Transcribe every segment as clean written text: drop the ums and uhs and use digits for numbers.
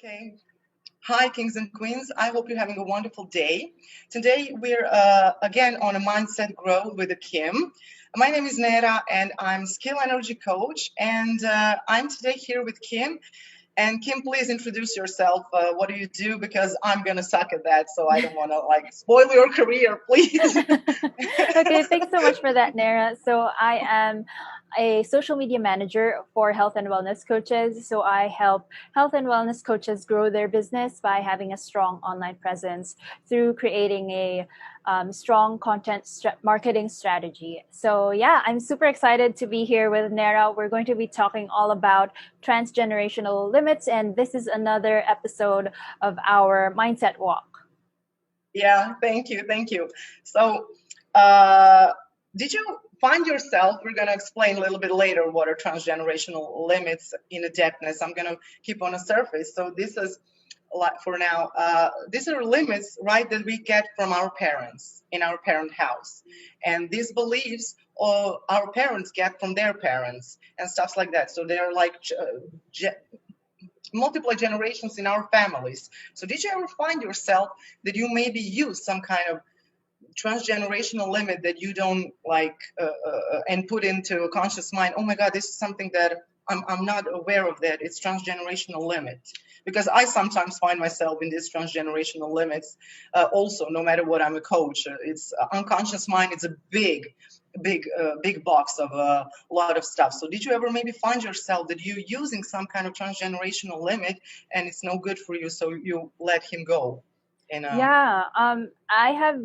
Okay. Hi, kings and queens. I hope you're having a wonderful day. Today, we're again on a mindset grow with Kim. My name is Nera, and I'm skill energy coach. And I'm today here with Kim. And Kim, please introduce yourself. What do you do? Because I'm gonna suck at that, so I don't want to spoil your career, please. Okay, thanks so much for that, Nara. So I am a social media manager for health and wellness coaches. So I help health and wellness coaches grow their business by having a strong online presence through creating a strong marketing strategy. So yeah, I'm super excited to be here with Nara. We're going to be talking all about transgenerational limits, and this is another episode of our Mindset Walk. Yeah, thank you. So, uh, did you find yourself? We're going to explain a little bit later what are transgenerational limits in a depthness. I'm going to keep on a surface. So, this is like for now. These are limits, right, that we get from our parents in our parent house, and these beliefs our parents get from their parents and stuff like that. So, they're like multiple generations in our families. So did you ever find yourself that you maybe use some kind of transgenerational limit that you don't and put into a conscious mind? Oh my God, this is something that I'm not aware of, that it's transgenerational limit. Because I sometimes find myself in these transgenerational limits also, no matter what. I'm a coach. It's unconscious mind. It's a big box of a lot of stuff. So did you ever maybe find yourself that you're using some kind of transgenerational limit and it's no good for you, so you let him go? Yeah, I have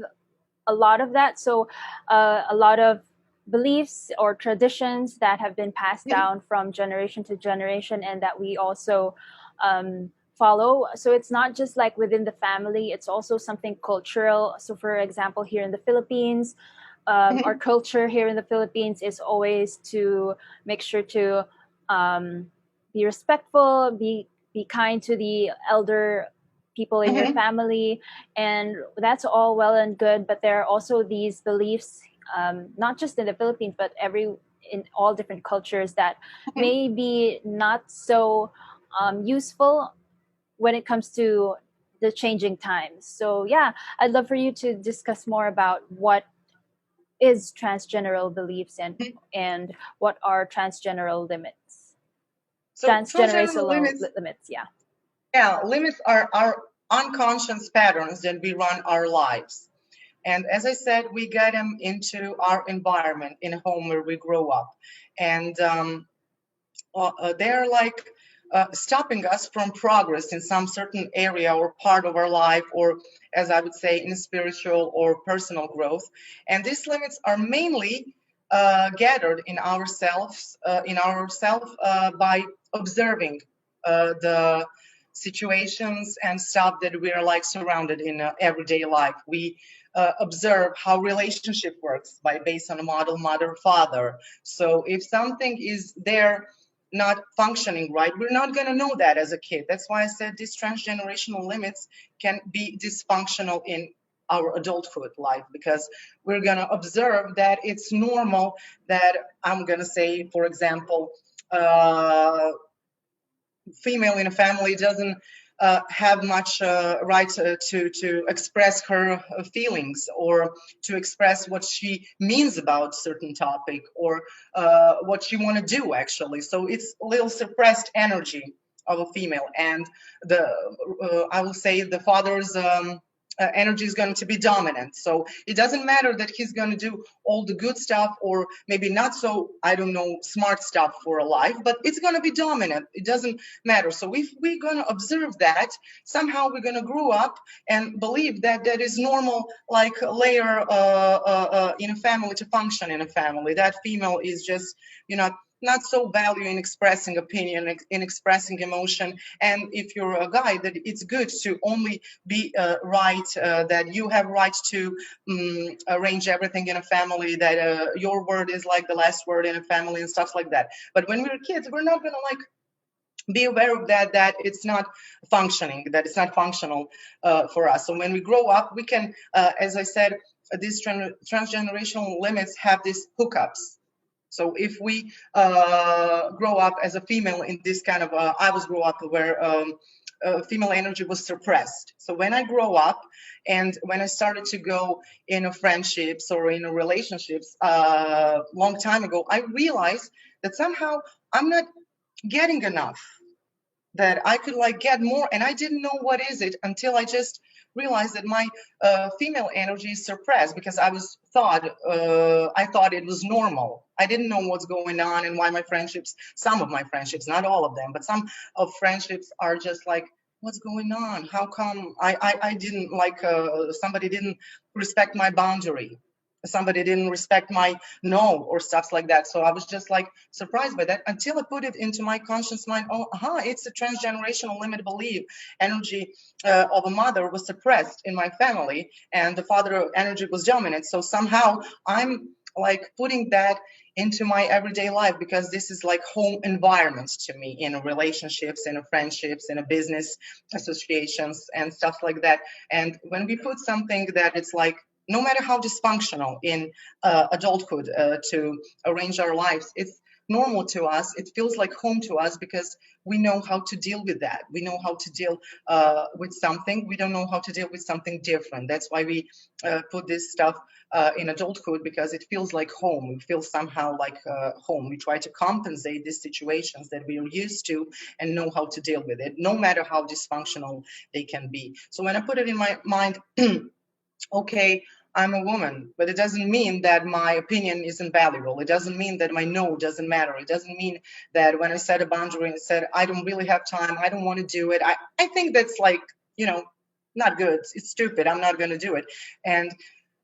a lot of that. So a lot of beliefs or traditions that have been passed down from generation to generation and that we also follow. So it's not just like within the family, it's also something cultural. So for example, here in the Philippines, our culture here in the Philippines is always to make sure to be respectful, be kind to the elder people in your family, and that's all well and good. But there are also these beliefs, not just in the Philippines, but in all different cultures, that may be not so useful when it comes to the changing times. So yeah, I'd love for you to discuss more about what is transgeneral beliefs and what are transgeneral limits. So transgenerational limits, yeah, limits are our unconscious patterns that we run our lives. And as I said, we get them into our environment in a home where we grow up. And they're like stopping us from progress in some certain area or part of our life, or as I would say, in spiritual or personal growth. And these limits are mainly gathered in ourselves, by observing the situations and stuff that we are like surrounded in everyday life. We observe how relationship works based on a model mother father. So if something is there not functioning right, we're not going to know that as a kid. That's why I said these transgenerational limits can be dysfunctional in our adulthood life, because we're going to observe that it's normal that, I'm going to say, for example, female in a family doesn't have much right to express her feelings, or to express what she means about certain topic, or what she want to do actually. So it's a little suppressed energy of a female, and the I will say the father's energy is going to be dominant. So it doesn't matter that he's going to do all the good stuff, or maybe not so, I don't know, smart stuff for a life, but it's going to be dominant. It doesn't matter. So if we're going to observe that, somehow we're going to grow up and believe that that is normal, like a layer in a family, to function in a family. That female is just, not so value in expressing opinion, in expressing emotion. And if you're a guy, that it's good to only be right, that you have right to arrange everything in a family, that your word is like the last word in a family and stuff like that. But when we're kids, we're not going to be aware of that it's not functioning, that it's not functional for us. So when we grow up, we can, as I said, these transgenerational limits have these hookups. So if we grow up as a female in this kind of, I was grow up where female energy was suppressed. So when I grow up and when I started to go in friendships or in relationships long time ago, I realized that somehow I'm not getting enough, that I could like get more, and I didn't know what is it until I just realized that my female energy is suppressed, because I thought it was normal. I didn't know what's going on and why my friendships, some of my friendships, not all of them, but some of friendships are just like, what's going on? How come I didn't like somebody didn't respect my boundary, somebody didn't respect my no, or stuff like that. So I was just like surprised by that until I put it into my conscious mind. Oh, it's a transgenerational limited belief. Energy of a mother was suppressed in my family, and the father energy was dominant. So somehow I'm like putting that into my everyday life, because this is like home environments to me, in relationships, in friendships, in a business associations and stuff like that. And when we put something that it's like, no matter how dysfunctional in adulthood to arrange our lives, it's normal to us. It feels like home to us, because we know how to deal with that. We know how to deal with something. We don't know how to deal with something different. That's why we put this stuff in adulthood, because it feels like home. We feel somehow like home. We try to compensate these situations that we are used to and know how to deal with it, no matter how dysfunctional they can be. So when I put it in my mind, okay, I'm a woman, but it doesn't mean that my opinion isn't valuable. It doesn't mean that my no doesn't matter. It doesn't mean that when I set a boundary and said, I don't really have time, I don't want to do it. I think that's like, not good. It's stupid. I'm not going to do it. And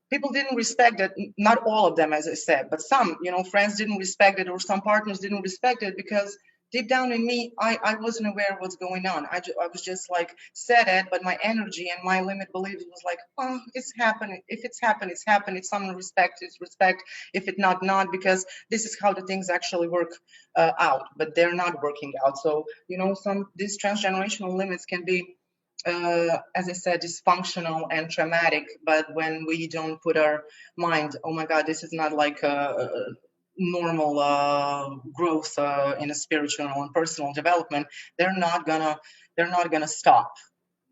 people didn't respect it. Not all of them, as I said, but some, friends didn't respect it, or some partners didn't respect it, because deep down in me, I wasn't aware of what's going on. I was just like said it, but my energy and my limit beliefs was like, oh, it's happening. If it's happened, it's happened. If someone respects, it's respect. If it not, because this is how the things actually work out, but they're not working out. So, these transgenerational limits can be, as I said, dysfunctional and traumatic. But when we don't put our mind, oh my God, this is not like a normal growth in a spiritual and personal development, they're not gonna stop.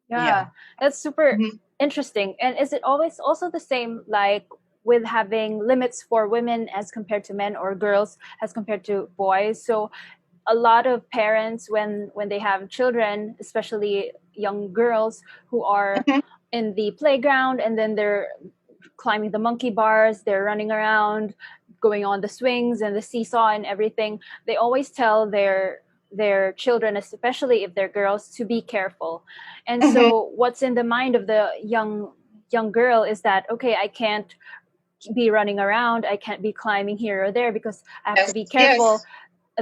Yeah, that's super Mhm. interesting. And is it always also the same, like with having limits for women as compared to men, or girls as compared to boys? So a lot of parents, when they have children, especially young girls who are Mhm. in the playground, and then they're climbing the monkey bars, they're running around, going on the swings and the seesaw and everything, they always tell their children, especially if they're girls, to be careful. And Mhm. so what's in the mind of the young girl is that, okay, I can't be running around, I can't be climbing here or there, because I have Yes, to be careful. yes,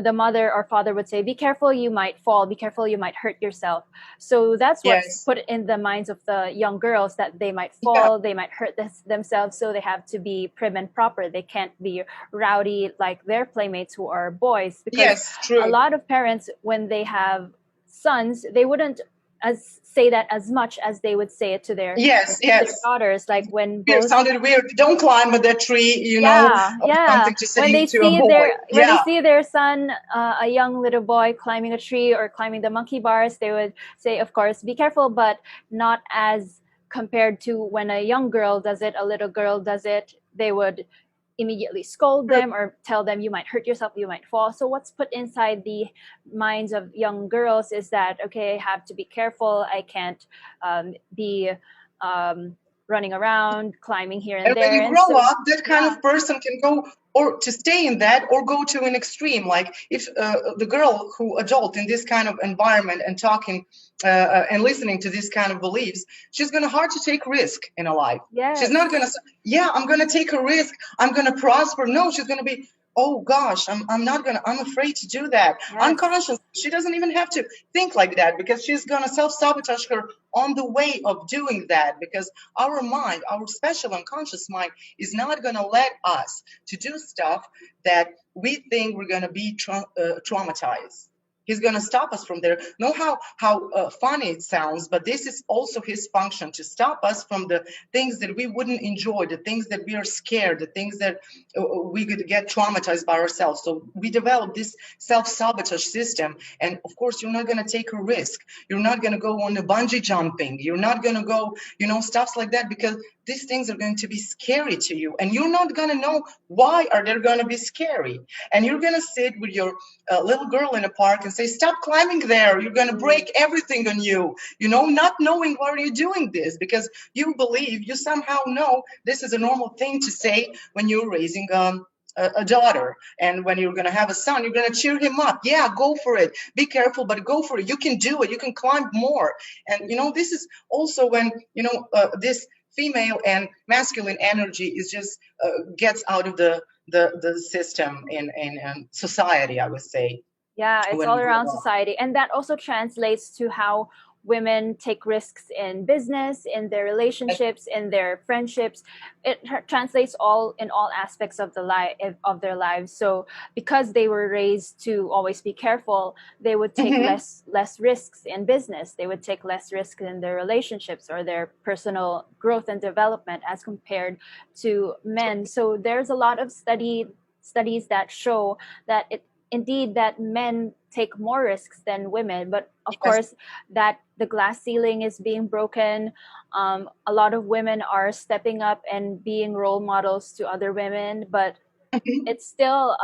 The mother or father would say, be careful, you might fall, be careful, you might hurt yourself. So that's what's yes. put in the minds of the young girls, that they might Yeah, fall, they might hurt themselves, so they have to be prim and proper. They can't be rowdy like their playmates who are boys, because yes, a true. lot of parents, when they have sons, they wouldn't as say that as much as they would say it to Yes, their yes. daughters, like when Weird, both. sounded weird. Don't climb on that tree, Yeah, or yeah. something to say to a boy. When they Yeah. see their son, a young little boy climbing a tree or climbing the monkey bars, they would say, of course, be careful, but not as compared to when a young girl does it, a little girl does it. They would immediately scold True. them or tell them, you might hurt yourself, you might fall. So what's put inside the minds of young girls is that, okay, I have to be careful. I can't be running around, climbing here and And when there. you And grow so, up, that kind yeah. of person can go or to stay in that, or go to an extreme. Like if the girl who adult in this kind of environment and talking and listening to this kind of beliefs, she's gonna hard to take risk in her life. She's not gonna Yes. say, yeah, I'm gonna take a risk, I'm gonna prosper. No, she's gonna be, oh gosh, I'm not gonna, I'm afraid to do that. Yes. Unconscious. She doesn't even have to think like that, because she's gonna self-sabotage her on the way of doing that, because our mind, our special unconscious mind, is not going to let us to do stuff that we think we're going to be traumatized. He's going to stop us from there. Know how funny it sounds, but this is also his function, to stop us from the things that we wouldn't enjoy, the things that we are scared, the things that we could get traumatized by ourselves. So we develop this self-sabotage system. And of course, you're not going to take a risk. You're not going to go on a bungee jumping. You're not going to go, stuffs like that, because these things are going to be scary to you. And you're not going to know why are they going to be scary. And you're going to sit with your little girl in a park and say, stop climbing there. You're going to break everything on you, not knowing why are you doing this, because you somehow know this is a normal thing to say when you're raising a daughter. And when you're going to have a son, you're going to cheer him up. Yeah, go for it. Be careful, but go for it. You can do it. You can climb more. And, this is also when, this female and masculine energy is just gets out of the system in society, I would say. Yeah, it's When all we grow around up. society. And that also translates to how women take risks in business, in their relationships, in their friendships. It translates all in all aspects of the life of their lives. So because they were raised to always be careful, they would take Mhm. less risks in business. They would take less risks in their relationships or their personal growth and development as compared to men. So there's a lot of studies that show that indeed that men take more risks than women, but of Yes. course that the glass ceiling is being broken. A lot of women are stepping up and being role models to other women, but Mhm. it's still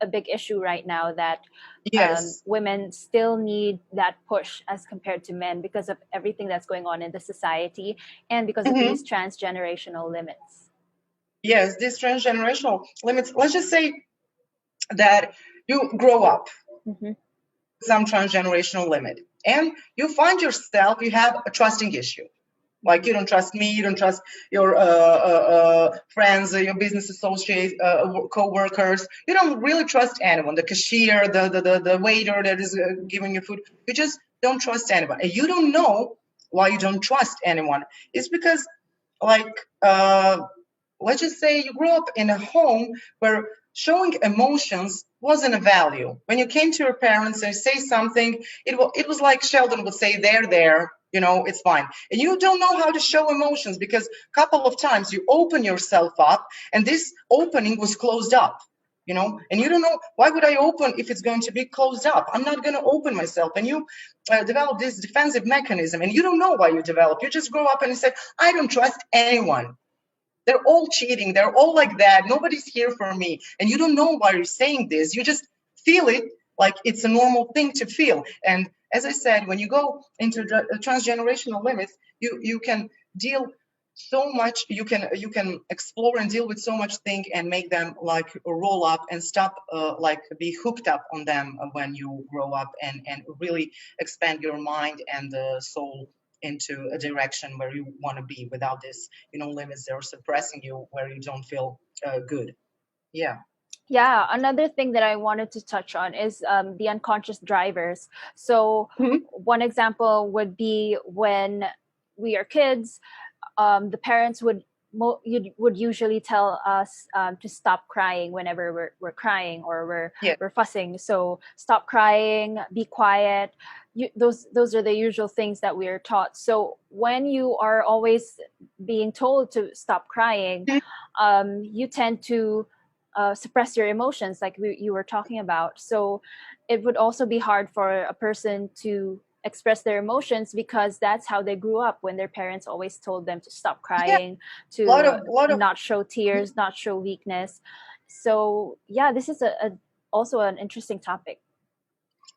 a big issue right now that Yes. women still need that push as compared to men because of everything that's going on in the society and because of Mhm. these transgenerational limits. Yes, these transgenerational limits. Let's just say that you grow up Hmm. some transgenerational limit, and you find yourself, you have a trusting issue. Like, you don't trust me, you don't trust your friends, your business associates, co-workers. You don't really trust anyone. The cashier, the waiter that is giving you food. You just don't trust anyone. And you don't know why you don't trust anyone. It's because, like, let's just say you grew up in a home where showing emotions wasn't a value. When you came to your parents and say something, it was like Sheldon would say, there, it's fine. And you don't know how to show emotions because a couple of times you open yourself up and this opening was closed up. And you don't know, why would I open if it's going to be closed up? I'm not going to open myself. And you develop this defensive mechanism, and you don't know why you develop. You just grow up and you say, I don't trust anyone. They're all cheating. They're all like that. Nobody's here for me. And you don't know why you're saying this. You just feel it like it's a normal thing to feel. And as I said, when you go into transgenerational limits, you can deal so much. You can explore and deal with so much thing and make them like roll up and stop like be hooked up on them when you grow up, and really expand your mind and the soul into a direction where you want to be without this limits that are suppressing you, where you don't feel good. Yeah. Yeah, another thing that I wanted to touch on is the unconscious drivers. So, Mhm. one example would be when we are kids, the parents would usually tell us to stop crying whenever we're crying or Yeah. we're fussing. So stop crying, be quiet. Those are the usual things that we are taught. So when you are always being told to stop crying, Mhm. you tend to suppress your emotions, like you were talking about. So it would also be hard for a person to express their emotions because that's how they grew up when their parents always told them to stop Yeah. crying, A lot to of, lot of. not show tears, not show weakness. So yeah, this is also an interesting topic.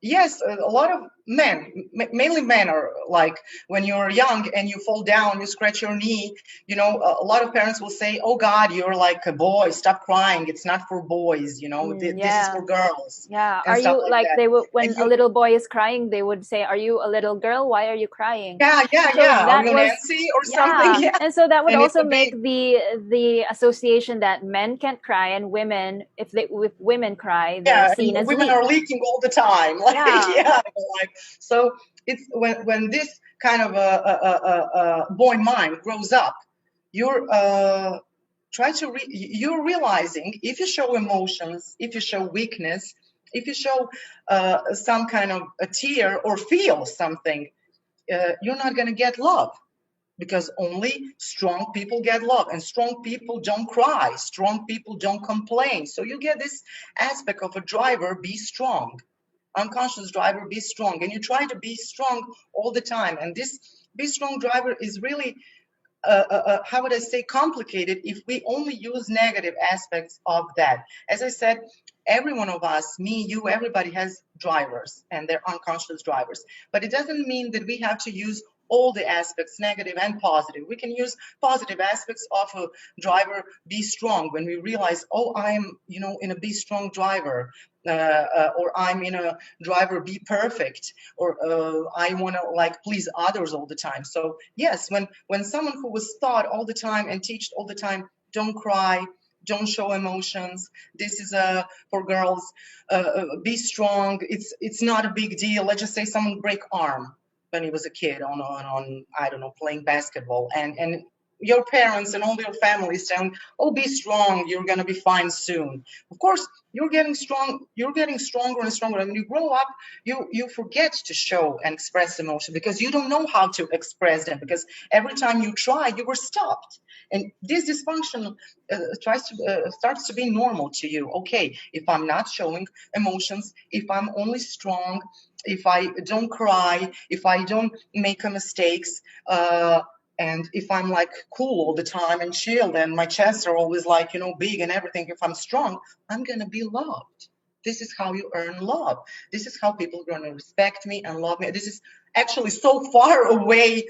Yes, a lot of men, mainly men, are like, when you're young and you fall down, you scratch your knee. A lot of parents will say, "Oh God, you're like a boy. Stop crying. It's not for boys. This is Yeah. for girls," Yeah, and are stuff you like like that. they would And when a you, little boy is crying, they would say, "Are you a little girl? Why are you crying?" yeah, yeah, So yeah. Are that you was Nancy or something? yeah, Yeah, and so that would and it also would make be, the association that men can't cry and women, if women cry, they're yeah, and seen as women weak. are leaking all the time. Like, Yeah. yeah, like, so it's when this kind of a boy mind grows up, you're you're realizing, if you show emotions, if you show weakness, If you show some kind of a tear or feel something, you're not going to get love, because only strong people get love, and strong people don't cry, strong people don't complain. So you get this aspect of a driver: be strong, unconscious driver, be strong, and you try to be strong all the time. And this be strong driver is really how would I say, complicated if we only use negative aspects of that. As I said, every one of us, me, you, everybody has drivers, and they're unconscious drivers. But it doesn't mean that we have to use all the aspects, negative and positive. We can use positive aspects of a driver: be strong. When we realize, oh, I'm, in a be strong driver, or I'm in a driver be perfect, or I want to like please others all the time. So yes, when someone who was taught all the time and taught all the time, don't cry, don't show emotions, this is for girls, be strong, it's not a big deal. Let's just say someone break arm when he was a kid on I don't know, playing basketball, and your parents and all your family saying, oh, be strong, you're going to be fine soon. Of course, you're getting stronger and stronger. And when you grow up, you forget to show and express emotion, because you don't know how to express them, because every time you try, you were stopped. And this dysfunction starts to be normal to you. Okay, if I'm not showing emotions, if I'm only strong, if I don't cry, if I don't make mistakes, and if I'm like cool all the time and chilled, and my chests are always like, big and everything, if I'm strong, I'm going to be loved. This is how you earn love. This is how people are going to respect me and love me. This is actually so far away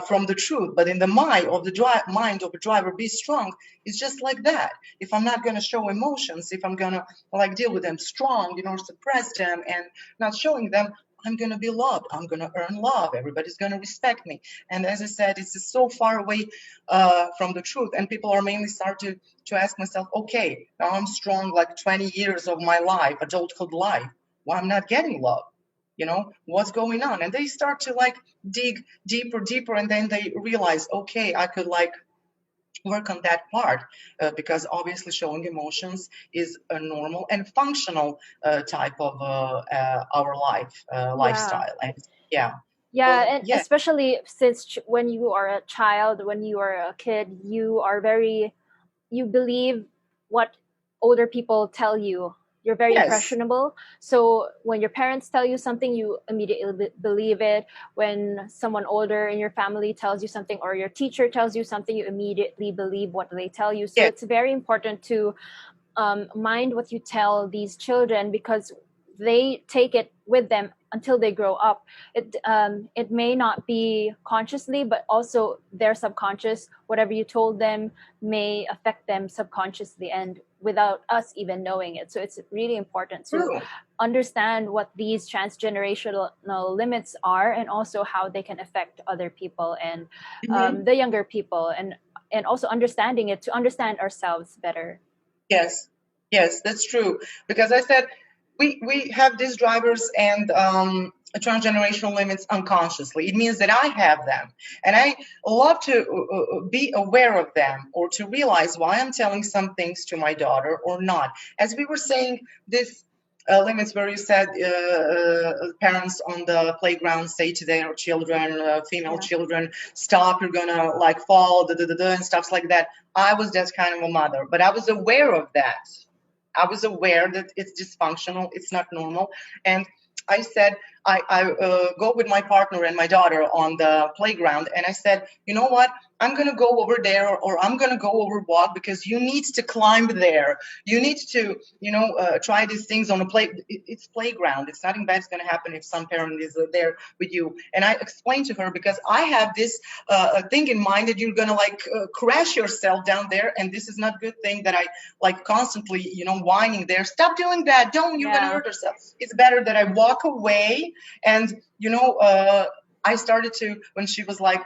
from the truth. But in the mind of the driver, be strong, it's just like that. If I'm not going to show emotions, if I'm going to like deal with them strong, suppress them and not showing them, I'm going to be loved. I'm going to earn love. Everybody's going to respect me. And as I said, it's so far away from the truth. And people are mainly start to ask myself, okay, now I'm strong like 20 years of my life, adulthood life. Well, I'm not getting love. What's going on? And they start to like dig deeper. And then they realize, okay, I could like work on that part, because obviously showing emotions is a normal and functional type of our Yeah. lifestyle. And yeah, Yeah, well, and yeah, especially since when you are a child, when you are a kid, you believe what older people tell you. You're very yes, impressionable. So when your parents tell you something, you immediately believe it. When someone older in your family tells you something, or your teacher tells you something, you immediately believe what they tell you. So yes, it's very important to mind what you tell these children, because they take it with them until they grow up. It may not be consciously, but also their subconscious. Whatever you told them may affect them subconsciously and without us even knowing it. So it's really important to true. understand what these transgenerational limits are, and also how they can affect other people and Mhm. the younger people, and also understanding it to understand ourselves better. Yes, yes, that's true. Because I said we have these drivers and transgenerational limits unconsciously. It means that I have them, and I love to be aware of them, or to realize why I'm telling some things to my daughter or not. As we were saying, this. Limits where you said parents on the playground say to their children, female Yeah. children, stop, you're gonna like fall, and stuff like that. I was just kind of a mother, but I was aware of that. I was aware that it's dysfunctional, it's not normal. And I said, I go with my partner and my daughter on the playground, and I said, you know what? I'm going to go over there, or I'm going to go over walk, because you need to climb there. You need to, try these things on a it's playground. It's nothing bad's going to happen if some parent is there with you. And I explained to her, because I have this thing in mind that you're going to like crash yourself down there. And this is not a good thing that I like constantly, whining there. Stop doing that. Don't, you're going to Yeah. hurt yourself. It's better that I walk away. And, I started to, when she was like,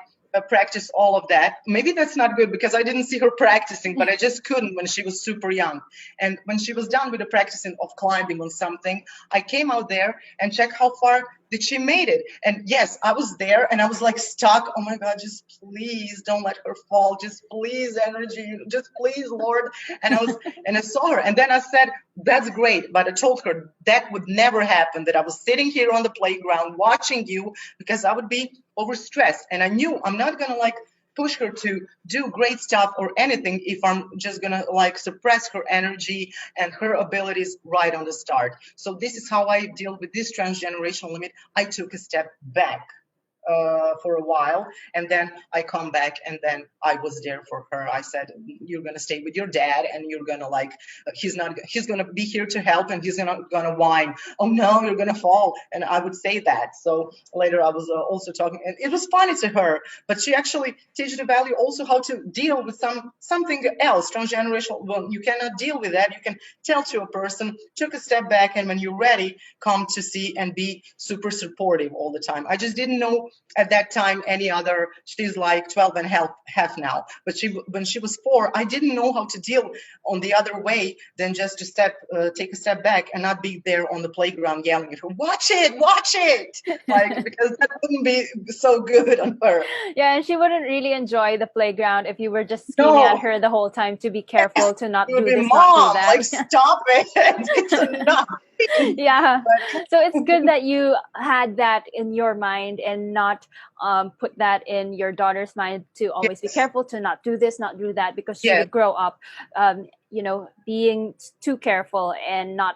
practice all of that. Maybe that's not good, because I didn't see her practicing, but I just couldn't when she was super young. And when she was done with the practicing of climbing on something, I came out there and checked how far that she made it. And yes, I was there and I was like stuck. Oh my God, just please don't let her fall. Just please, energy, just please, Lord. And I saw her. And then I said, that's great. But I told her that would never happen, that I was sitting here on the playground watching you because I would be overstressed. And I knew I'm not going to like push her to do great stuff or anything if I'm just gonna like suppress her energy and her abilities right on the start. So this is how I deal with this transgenerational limit. I took a step back for a while, and then I come back, and then I was there for her. I said, you're gonna stay with your dad, and you're gonna like he's gonna be here to help, and he's gonna whine, oh no, you're gonna fall. And I would say that. So later I was also talking, and it was funny to her, but she actually teaches the value also how to deal with something else transgenerational. Well, you cannot deal with that. You can tell to a person, took a step back, and when you're ready, come to see and be super supportive all the time. I just didn't know at that time any other. She's like 12 and half now, but when she was 4, I didn't know how to deal on the other way than just to take a step back and not be there on the playground yelling at her, watch it, like, because that wouldn't be so good on her. Yeah, and she wouldn't really enjoy the playground if you were just screaming at No, her the whole time to be careful, to it not would do be, this, not do mom, that. like, stop it. It's enough. Yeah, But so it's good that you had that in your mind and not put that in your daughter's mind to always be yes, careful, to not do this, not do that, because she yes. would grow up being too careful and not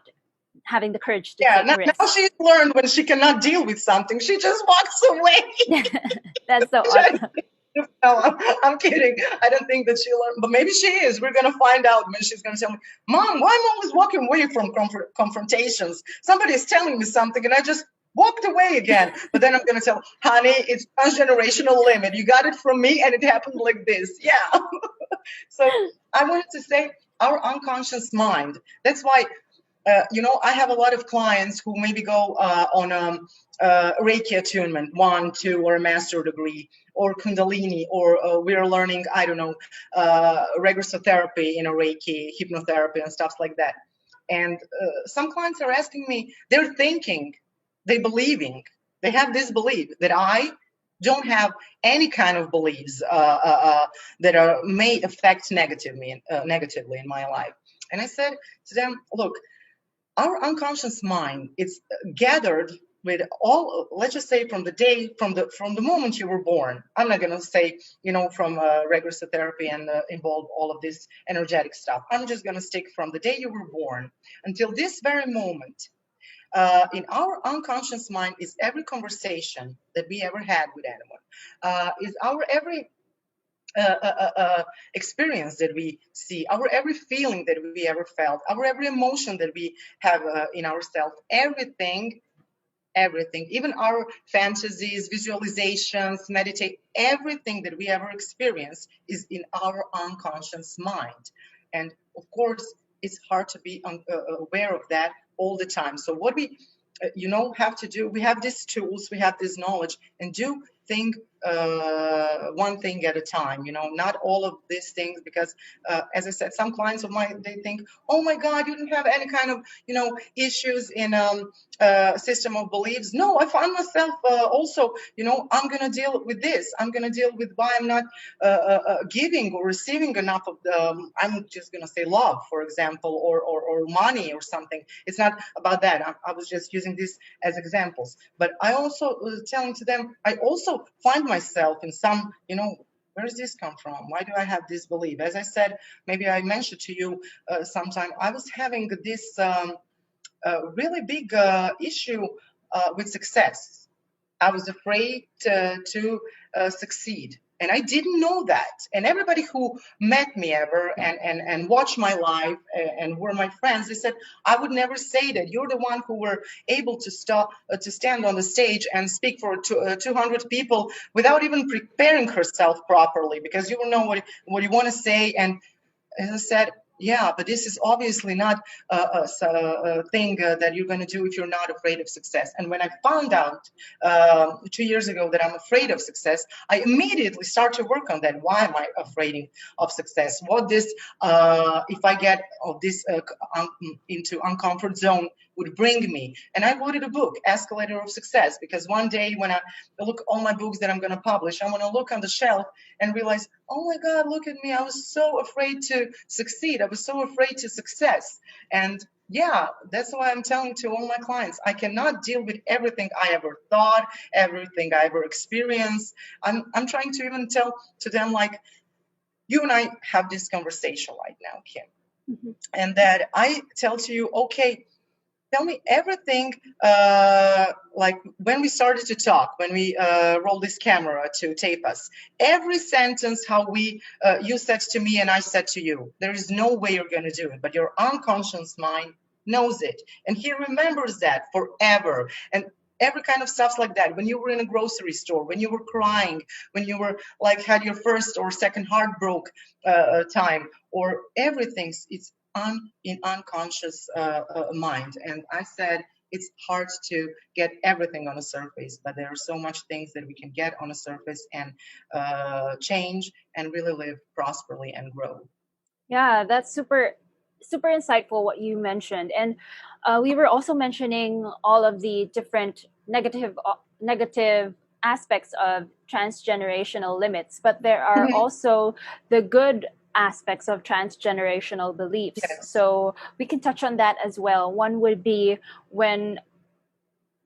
having the courage to Yeah, take now risks. she's learned when she cannot deal with something, she just walks away. That's so awesome. No, I'm kidding. I don't think that she learned, but maybe she is. We're gonna find out when she's gonna tell me, "Mom, why I'm always walking away from confrontations? Somebody is telling me something, and I just walked away again." But then I'm gonna tell, "Honey, it's transgenerational limit. You got it from me, and it happened like this." Yeah. So I wanted to say our unconscious mind. That's why I have a lot of clients who maybe go on Reiki attunement, 1, 2, or a master degree, or Kundalini, or we're learning, I don't know, regressive therapy, Reiki, hypnotherapy, and stuff like that. And some clients are asking me, they're thinking, they believing, they have this belief that I don't have any kind of beliefs that may affect negatively in my life. And I said to them, look, our unconscious mind is gathered with all, let's just say, from the moment you were born. I'm not going to say from regressive therapy and involve all of this energetic stuff. I'm just going to stick from the day you were born until this very moment. In our unconscious mind is every conversation that we ever had with anyone, is our every experience that we see, our every feeling that we ever felt, our every emotion that we have in ourselves, everything, even our fantasies, visualizations, meditate, everything that we ever experience is in our unconscious mind. And of course, it's hard to be aware of that all the time. So what we have to do, we have these tools, we have this knowledge, and do thing one thing at a time, not all of these things, because as I said, some clients of mine, they think, oh my God, you don't have any kind of issues in system of beliefs. No, I find myself also, I'm going to deal with this, I'm going to deal with why I'm not giving or receiving enough of the I'm just going to say love, for example, or money or something. It's not about that. I was just using this as examples, but I also was telling to them, I also find myself in some, where does this come from? Why do I have this belief? As I said, maybe I mentioned to you sometime, I was having this really big issue with success. I was afraid to succeed. And I didn't know that. And everybody who met me ever and watched my life and were my friends, they said, I would never say that. You're the one who were able to stand on the stage and speak for 200 people without even preparing herself properly, because you don't know what you want to say. And as I said, yeah, but this is obviously not a thing that you're going to do if you're not afraid of success. And when I found out 2 years ago that I'm afraid of success, I immediately start to work on that. Why am I afraid of success? What this, if I get of this into uncomfort zone, would bring me. And I wrote a book, Escalator of Success, because one day when I look all my books that I'm going to publish, I want to look on the shelf and realize, oh my God, look at me. I was so afraid to succeed. I was so afraid to success. And yeah, that's why I'm telling to all my clients, I cannot deal with everything I ever thought, everything I ever experienced. I'm trying to even tell to them, like, you and I have this conversation right now, Kim, Mhm. and that I tell to you, okay, tell me everything, like when we started to talk, when we rolled this camera to tape us, every sentence, how you said to me and I said to you, there is no way you're going to do it, but your unconscious mind knows it. And he remembers that forever. And every kind of stuff like that. When you were in a grocery store, when you were crying, when you were like had your first or second heartbroken time, or everything, it's in unconscious mind. And I said it's hard to get everything on a surface, but there are so much things that we can get on a surface and change and really live prosperly and grow. Yeah, that's super insightful what you mentioned, and we were also mentioning all of the different negative aspects of transgenerational limits, but there are Mhm. also the good aspects of transgenerational beliefs. Yes. So we can touch on that as well. One would be when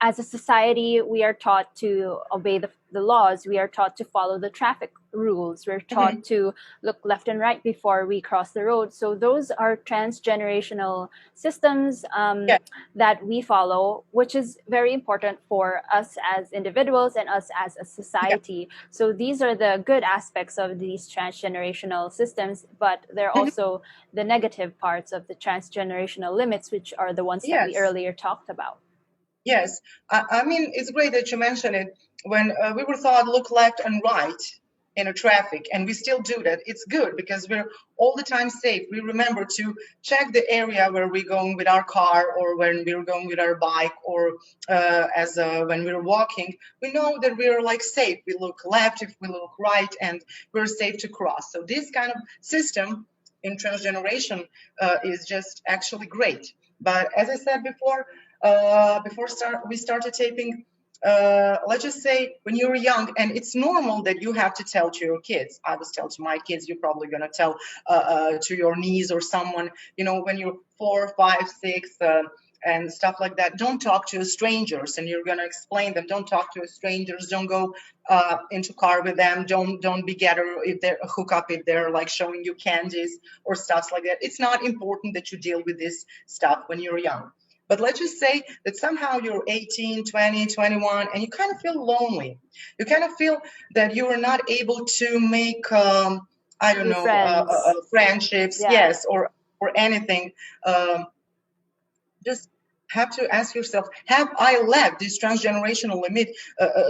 as a society, we are taught to obey the laws. We are taught to follow the traffic rules. We're taught Mhm. to look left and right before we cross the road. So those are transgenerational systems Yeah. that we follow, which is very important for us as individuals and us as a Yeah. society. So these are the good aspects of these transgenerational systems, but there are Mhm. also the negative parts of the transgenerational limits, which are the ones that we Yes. earlier talked about. Yes, I mean, it's great that you mentioned it. When we were taught look left and right in a traffic, and we still do that, it's good because we're all the time safe. We remember to check the area where we're going with our car, or when we're going with our bike, or as when we're walking. We know that we're like safe. We look left, if we look right, and we're safe to cross. So this kind of system in transgeneration is just actually great. But as I said before, we started taping, let's just say when you were young, and it's normal that you have to tell to your kids. I was tell to my kids, you're probably going to tell to your niece or someone, when you're 4, 5, 6, and stuff like that. Don't talk to strangers, and you're going to explain them. Don't talk to strangers. Don't go into car with them. Don't be getter if they're hook up if they're like showing you candies or stuff like that. It's not important that you deal with this stuff when you're young. But let's just say that somehow you're 18, 20, 21, and you kind of feel lonely. You kind of feel that you are not able to make, I don't New know, friends. friendships, Yeah. yes, or anything. Um, just have to ask yourself, have I left this transgenerational limit?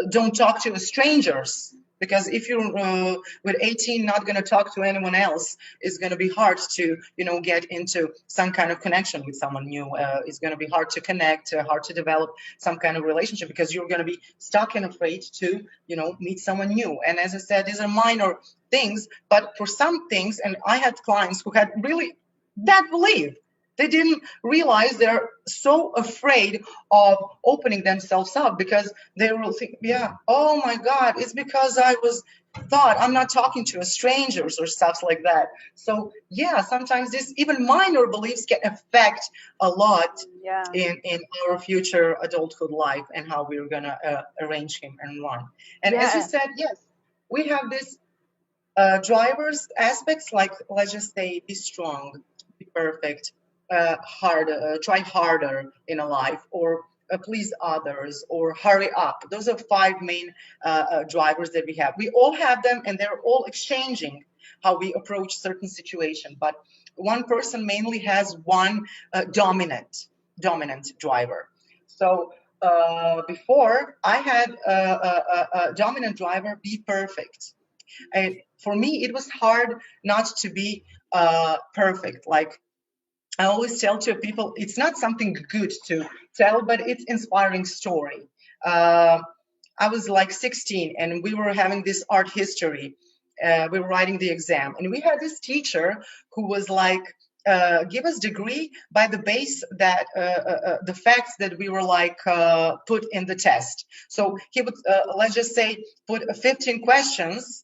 Don't talk to strangers, because if you're with 18 not going to talk to anyone else, it's going to be hard to get into some kind of connection with someone new. It's going to be hard to connect, hard to develop some kind of relationship, because you're going to be stuck and afraid to meet someone new. And as I said, these are minor things, but for some things, and I had clients who had really that belief, they didn't realize they're so afraid of opening themselves up, because they will think, yeah, oh my God, it's because I was thought I'm not talking to strangers or stuff like that. So yeah, sometimes this even minor beliefs can affect a lot Yeah. in our future adulthood life, and how we're gonna arrange him and run. And as you Yeah. said, yes, we have this drivers aspects, like let's just say be strong, be perfect, try harder in a life, or please others, or hurry up. Those are five main drivers that we have. We all have them, and they're all exchanging how we approach certain situation. But one person mainly has one dominant driver. So before I had a dominant driver, be perfect. And for me, it was hard not to be perfect. Like I always tell to people, it's not something good to tell, but it's inspiring story. Uh, I was like 16, and we were having this art history. We were writing the exam, and we had this teacher who was like give us degree by the base that the facts that we were like put in the test. So he would, let's just say, put 15 questions,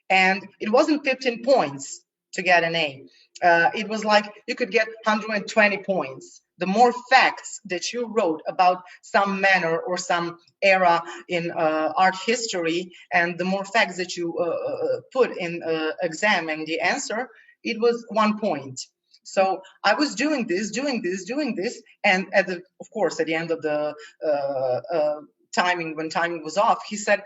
and it wasn't 15 points to get an A. It was like you could get 120 points. The more facts that you wrote about some manner or some era in art history, and the more facts that you put in exam and the answer, it was 1 point. So I was doing this, and of course, at the end of the timing, when timing was off, he said,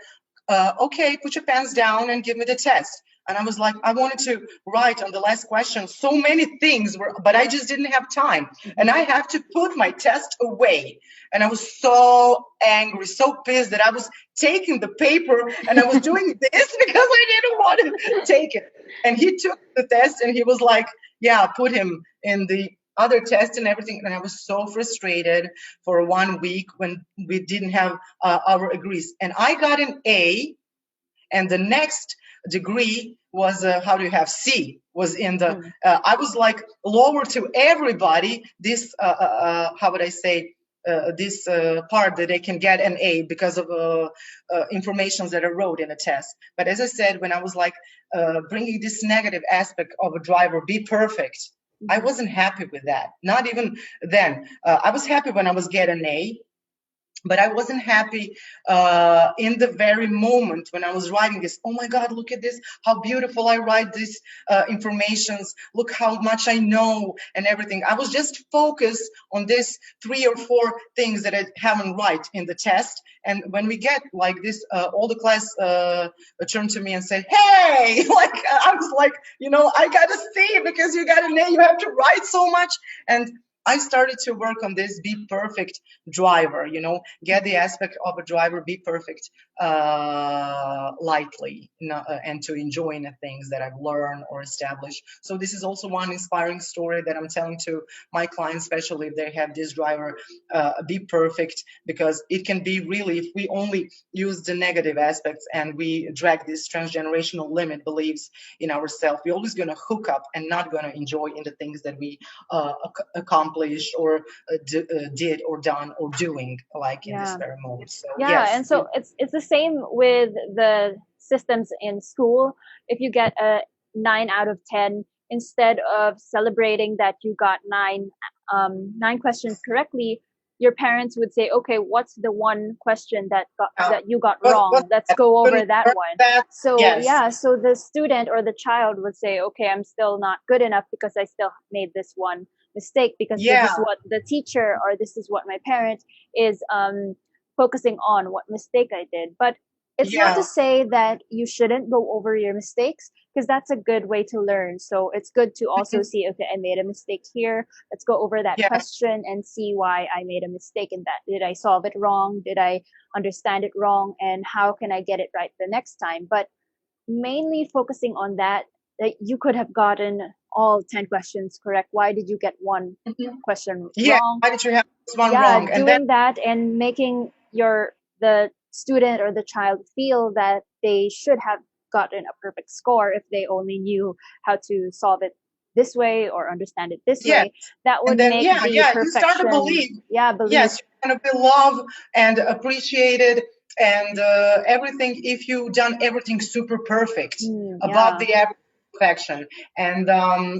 okay, put your pens down and give me the test. And I was like, I wanted to write on the last question so many things, but I just didn't have time. And I have to put my test away. And I was so angry, so pissed that I was taking the paper and I was doing this because I didn't want to take it. And he took the test and he was like, yeah, put him in the other tests and everything. And I was so frustrated for 1 week when we didn't have our degrees. And I got an A, and the next degree was how do you have C, was in the I was like lower to everybody this how would I say this part that they can get an A because of information that I wrote in a test. But as I said, when I was like bringing this negative aspect of a driver, be perfect, I wasn't happy with that. Not even then. I was happy when I was getting an A, but I wasn't happy in the very moment when I was writing this. Oh my God, look at this, how beautiful I write these informations. Look how much I know and everything. I was just focused on this 3 or 4 things that I haven't right in the test. And when we get like this, all the class turned to me and said, hey, like, I was like, I got to see because you got a name, you have to write so much. And I started to work on this be perfect driver, get the aspect of a driver, be perfect lightly, and to enjoy the things that I've learned or established. So this is also one inspiring story that I'm telling to my clients, especially if they have this driver, be perfect, because it can be really, if we only use the negative aspects and we drag this transgenerational limit beliefs in ourselves, we're always going to hook up and not going to enjoy in the things that we accomplished or did or done or doing, like in this very moment. So yes. And so it's the same with the systems in school. If you get a 9 out of 10, instead of celebrating that you got 9 questions correctly, your parents would say, okay, what's the one question that you got wrong? Let's go over that one. So so the student or the child would say, okay, I'm still not good enough because I still made this one mistake, because this is what the teacher or this is what my parent is focusing on, what mistake I did. But it's not to say that you shouldn't go over your mistakes, because that's a good way to learn. So it's good to also see, okay, I made a mistake here. Let's go over that question and see why I made a mistake in that. Did I solve it wrong? Did I understand it wrong? And how can I get it right the next time? But mainly focusing on that you could have gotten all 10 questions correct. Why did you get one question wrong? Why did you have this one wrong? And doing that and making the student or the child feel that they should have gotten a perfect score if they only knew how to solve it this way or understand it this way. That would make the perfection. You start to believe. Believe. Yes, you're going to be loved and appreciated and everything if you've done everything super perfect, above the average perfection, and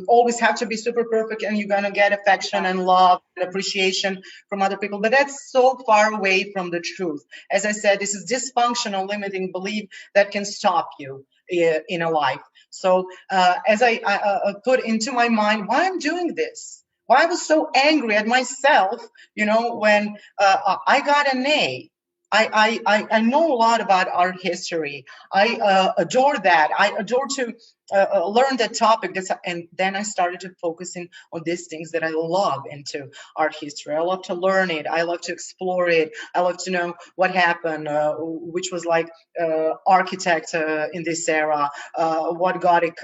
always have to be super perfect, and you're going to get affection and love and appreciation from other people. But that's so far away from the truth. As I said, this is dysfunctional limiting belief that can stop you in a life. So as I put into my mind why I'm doing this, why I was so angry at myself, when I got an A. I know a lot about art history. I adore that. I adore to learn that topic. And then I started to focusing on these things that I love into art history. I love to learn it. I love to explore it. I love to know what happened, which was like architect in this era, what Gothic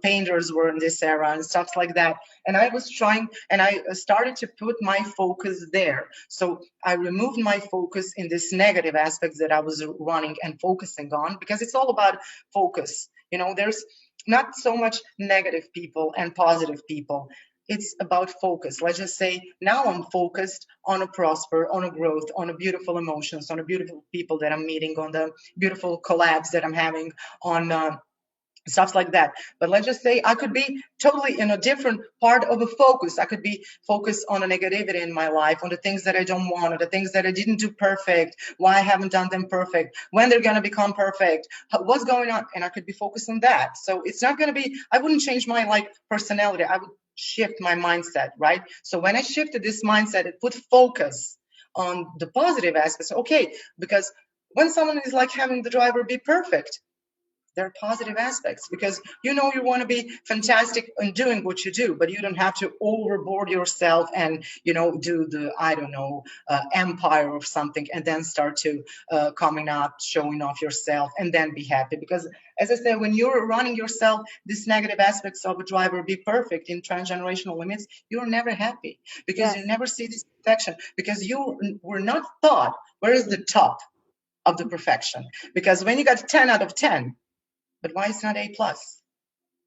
painters were in this era and stuff like that. And I was trying, and I started to put my focus there. So I removed my focus in this negative aspects that I was running and focusing on, because it's all about focus. There's not so much negative people and positive people. it's about focus. Let's just say now I'm focused on a prosper, on a growth, on a beautiful emotions, on a beautiful people that I'm meeting, on the beautiful collabs that I'm having, on stuff like that. But let's just say I could be totally in a different part of a focus. I could be focused on the negativity in my life, on the things that I don't want, or the things that I didn't do perfect, why I haven't done them perfect, when they're going to become perfect, what's going on, and I could be focused on that. So it's not going to be, I wouldn't change my like personality, I would shift my mindset, right? So when I shifted this mindset, it put focus on the positive aspects. Okay, because when someone is like having the driver be perfect, there are positive aspects, because you know you want to be fantastic in doing what you do, but you don't have to overboard yourself and do the, I don't know, empire of something, and then start to coming up, showing off yourself, and then be happy. Because as I said, when you're running yourself, these negative aspects of a driver be perfect in transgenerational limits, you're never happy, because you Yes. never see this perfection, because you were not taught where is the top of the perfection. Because when you got 10 out of 10, but why it's not A plus?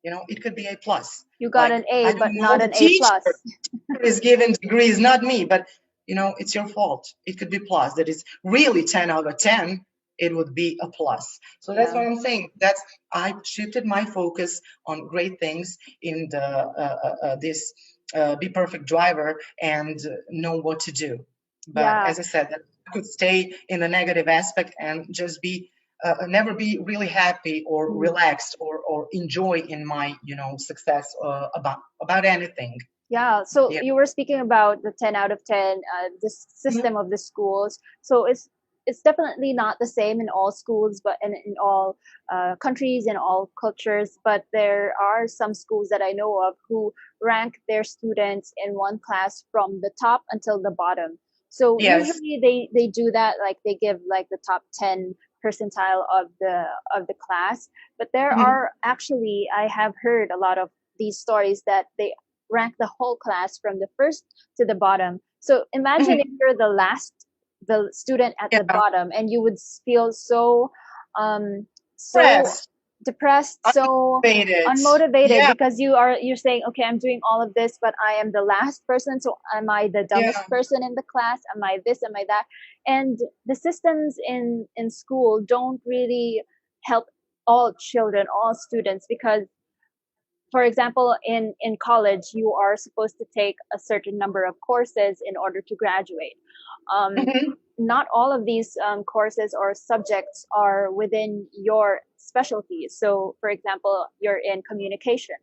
It could be A plus. You got Like, an A, I don't but know, not the an A teacher plus. is giving degrees, not me, but it's your fault. It could be plus. That is really 10 out of 10. It would be a plus. So that's Yeah. what I'm saying. I shifted my focus on great things in the this be perfect driver, and know what to do. But Yeah. as I said, that I could stay in the negative aspect and just be never be really happy or Mm. relaxed or enjoy in my success about anything. Yeah, so Yeah. you were speaking about the 10 out of 10, the Mhm. system of the schools. So it's definitely not the same in all schools, but in all countries, in all cultures. But there are some schools that I know of who rank their students in one class from the top until the bottom. So Yes. usually they do that, like they give like the top 10 percentile of the class. But there Mhm. are actually, I have heard a lot of these stories that they rank the whole class from the first to the bottom. So imagine if Mhm. you're the student at the Yeah. bottom, and you would feel um, so Pressed, depressed, so unmotivated. unmotivated, Yeah. because you're saying, okay, I'm doing all of this, but I am the last person. So am I the dumbest Yeah. person in the class? Am I this? Am I that? And the systems in school don't really help all children, all students, because for example, in college, you are supposed to take a certain number of courses in order to graduate. Um, Mhm. Not all of these courses or subjects are within your specialty. So, for example, you're in communication,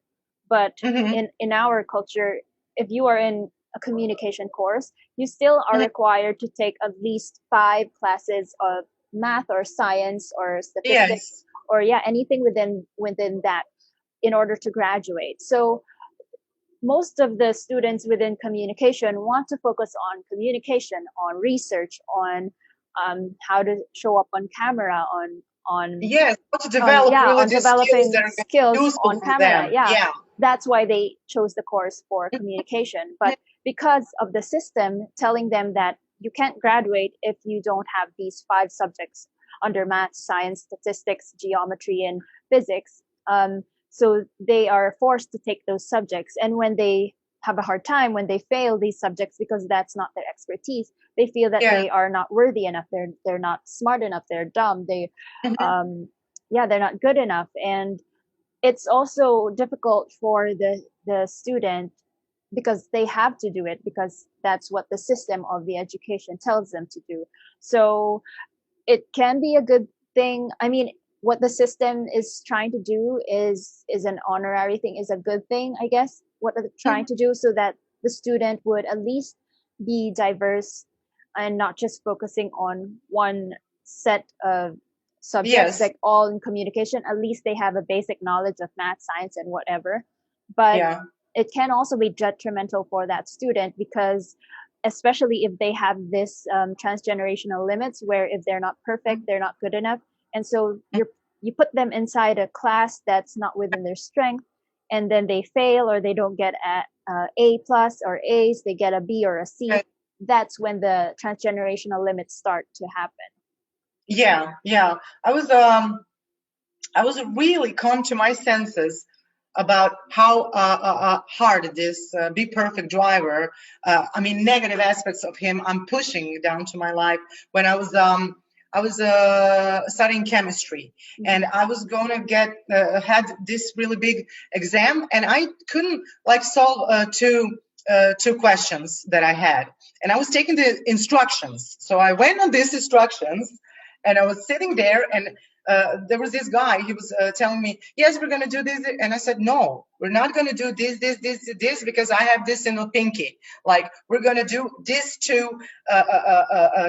but Mhm. in our culture, if you are in a communication course, you still are Mhm. required to take at least 5 classes of math or science or statistics, Yes. or yeah, anything within that in order to graduate. So most of the students within communication want to focus on communication, on research, on how to show up on camera, Yes. How to develop yeah, really on these skills that developing are going to be skills useful on for camera. them. Yeah, Yeah. that's why they chose the course for communication. But because of the system telling them that you can't graduate if you don't have these 5 subjects under math, science, statistics, geometry, and physics, so they are forced to take those subjects. And when they have a hard time, when they fail these subjects because that's not their expertise, they feel that Yeah. they are not worthy enough. They're not smart enough. They're dumb. Mhm. Um, yeah, they're not good enough. And it's also difficult for the student because they have to do it, because that's what the system of the education tells them to do. So it can be a good thing. I mean, what the system is trying to do is an honorary thing, is a good thing, I guess. What they're trying Mhm. to do, so that the student would at least be diverse and not just focusing on one set of subjects, Yes. like all in communication. At least they have a basic knowledge of math, science, and whatever. But Yeah. it can also be detrimental for that student, because especially if they have this transgenerational limits, where if they're not perfect, they're not good enough, and so you put them inside a class that's not within their strength, and then they fail, or they don't get A plus or A's, they get a B or a C. Mhm. That's when the transgenerational limits start to happen. Yeah. Yeah. I was really come to my senses about how hard this be perfect driver, negative aspects of him, I'm pushing down to my life when I was studying chemistry, and I was going to get had this really big exam, and I couldn't like solve two questions that I had, and I was taking the instructions. So I went on these instructions, and I was sitting there, and there was this guy. He was telling me, "Yes, we're going to do this," and I said, "No, we're not going to do this, because I have this in the pinky. Like, we're going to do this two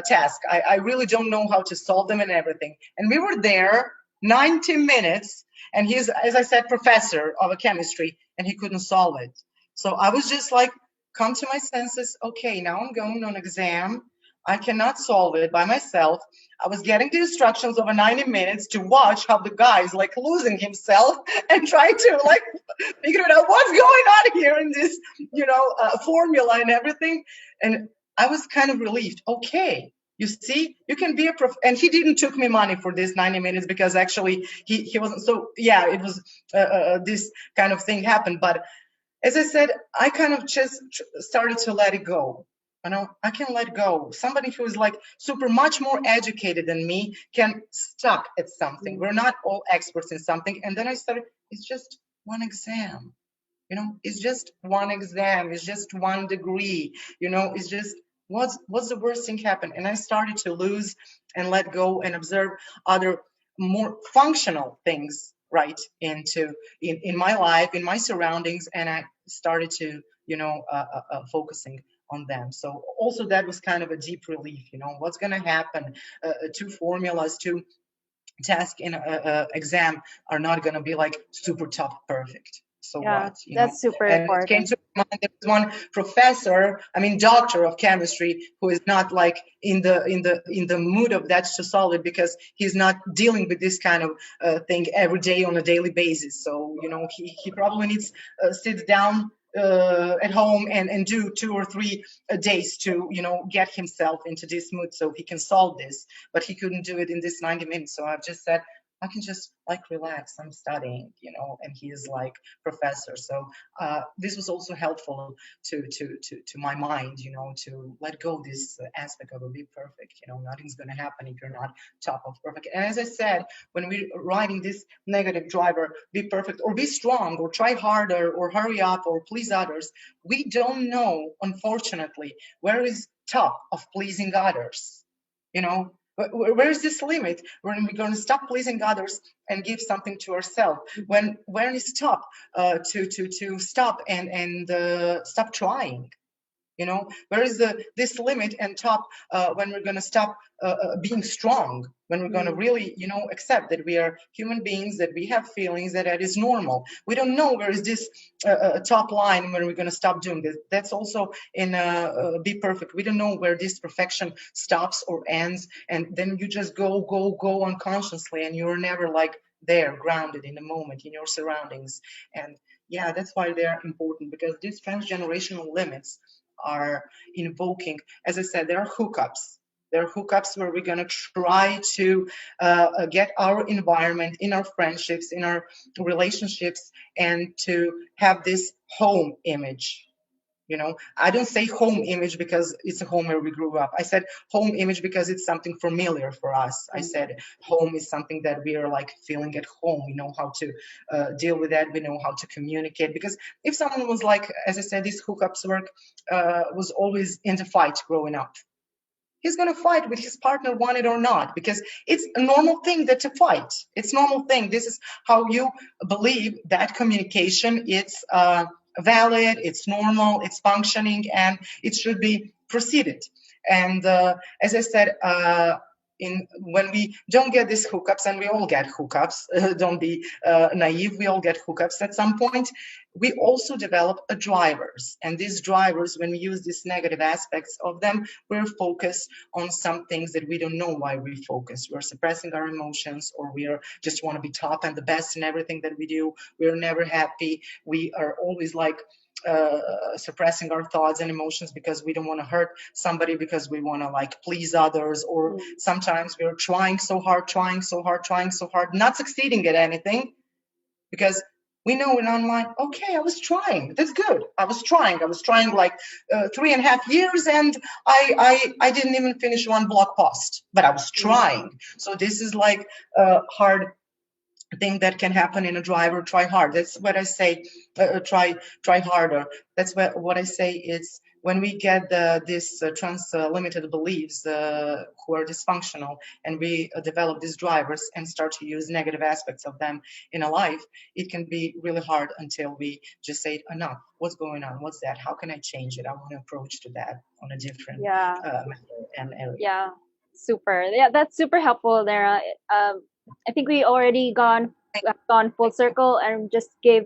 task. I really don't know how to solve them and everything." And we were there 90 minutes, and he's, as I said, professor of a chemistry, and he couldn't solve it. So I was just like, come to my senses. Okay, now I'm going on exam. I cannot solve it by myself. I was getting the instructions over 90 minutes to watch how the guy is like losing himself and trying to like figure it out what's going on here in this, formula and everything. And I was kind of relieved. Okay, you see, you can be a prof. And he didn't took me money for this 90 minutes because actually he wasn't. So yeah, it was this kind of thing happened. But as I said, I kind of just started to let it go. I can let go. Somebody who is like super much more educated than me can stuck at something. We're not all experts in something. And then I started, it's just one exam. It's just one exam. It's just one degree. It's just what's the worst thing happen? And I started to lose and let go and observe other more functional things right into in my life, in my surroundings, and I started to focusing on them. So also that was kind of a deep relief. What's going to happen? Two formulas, two tasks in a exam are not going to be like super top perfect. So Yeah, what? that's super And it came important. to mind, there was one professor, doctor of chemistry, who is not like in the mood of that to solve it, because he's not dealing with this kind of thing every day on a daily basis. So he probably needs sit down at home and do 2 or 3 days to get himself into this mood so he can solve this, but he couldn't do it in this 90 minutes. So I've just said, I can just like relax. I'm studying, and he is like professor. So this was also helpful to my mind, to let go this aspect of a be perfect. Nothing's going to happen if you're not top of perfect. And as I said, when we're riding this negative driver, be perfect or be strong or try harder or hurry up or please others, we don't know, unfortunately, where is top of pleasing others. Where is this limit when we're going to stop pleasing others and give something to ourselves? When is stop to stop and stop trying? Where is this limit and top when we're going to stop being strong, when we're going to really accept that we are human beings, that we have feelings, that is normal. We don't know where is this top line when we're going to stop doing this. That's also in be perfect. We don't know where this perfection stops or ends, and then you just go unconsciously, and you're never like there grounded in the moment, in your surroundings. And yeah, that's why they're important, because these transgenerational limits are invoking, as I said, there are hookups. There are hookups where we're going to try to get our environment, in our friendships, in our relationships, and to have this home image. I don't say home image because it's a home where we grew up. I said home image because it's something familiar for us. I said home is something that we are like feeling at home. We know how to deal with that. We know how to communicate. Because if someone was like, as I said, this hookups work was always in the fight growing up, he's going to fight with his partner, want it or not, because it's a normal thing that to fight. It's normal thing. This is how you believe that communication is valid, it's normal, it's functioning, and it should be proceeded. And as I said, when we don't get these hookups, and we all get hookups, don't be naive, we all get hookups at some point, we also develop drivers. And these drivers, when we use these negative aspects of them, we're focused on some things that we don't know why we focus. We're suppressing our emotions, or we are just want to be top and the best in everything that we do. We're never happy. We are always like suppressing our thoughts and emotions because we don't want to hurt somebody, because we want to like please others, or sometimes we're trying so hard, not succeeding at anything, because We know in online, okay, I was trying. That's good. I was trying. I was trying like 3.5 years, and I didn't even finish one blog post, but I was trying. So this is like hard thing that can happen in a driver. Try hard. That's what I say. Try harder. That's what I say is when we get this trans limited beliefs who are dysfunctional, and we develop these drivers and start to use negative aspects of them in a life, it can be really hard until we just say enough. What's going on? What's that? How can I change it? I want to approach to that on a different Yeah. method and area. Yeah. Super. Yeah, that's super helpful, Nara. I think we already gone full circle and just gave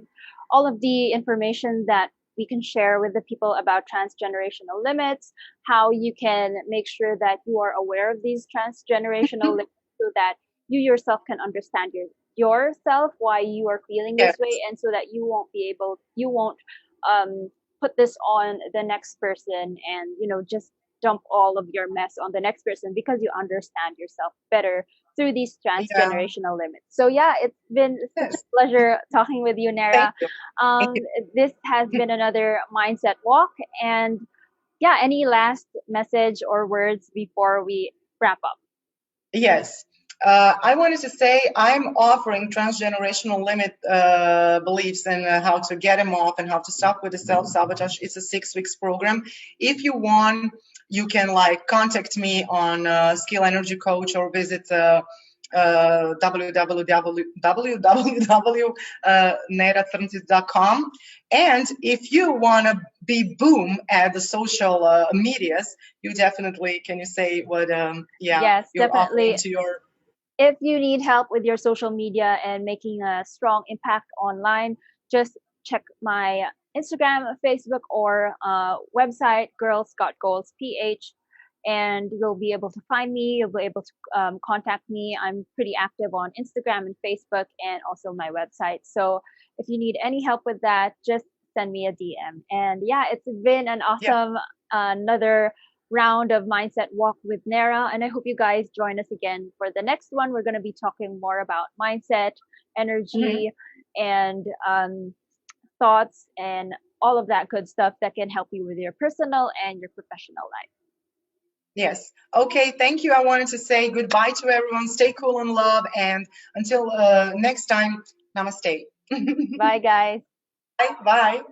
all of the information that we can share with the people about transgenerational limits, how you can make sure that you are aware of these transgenerational limits so that you yourself can understand yourself, why you are feeling Yes. this way, and so that you won't put this on the next person and just dump all of your mess on the next person, because you understand yourself better through these Yeah. transgenerational limits. So yeah, it's been such a Yes. pleasure talking with you, Thank Nara. you. Thank Um, you. this has been another mindset walk, and yeah, any last message or words before we wrap up? Yes. I wanted to say I'm offering transgenerational limit beliefs and how to get them off and how to stop with the self-sabotage. It's a 6 weeks program. If you want, you can like contact me on Skill Energy Coach or visit www.neratransit.com. And if you want to be boom at the social medias, you definitely, can you say what Yes, you're offering definitely. to your. If you need help with your social media and making a strong impact online, just check my Instagram, Facebook, or website, Girls Got Goals PH, and you'll be able to find me. You'll be able to contact me. I'm pretty active on Instagram and Facebook, and also my website. So if you need any help with that, just send me a DM. And yeah, it's been an Yeah. awesome another round of Mindset Walk with Nara. And I hope you guys join us again for the next one. We're going to be talking more about mindset, Mhm. energy, and thoughts, and all of that good stuff that can help you with your personal and your professional life. Yes. Okay. Thank you. I wanted to say goodbye to everyone. Stay cool and love. And until next time, namaste. Bye, guys. Bye. Bye.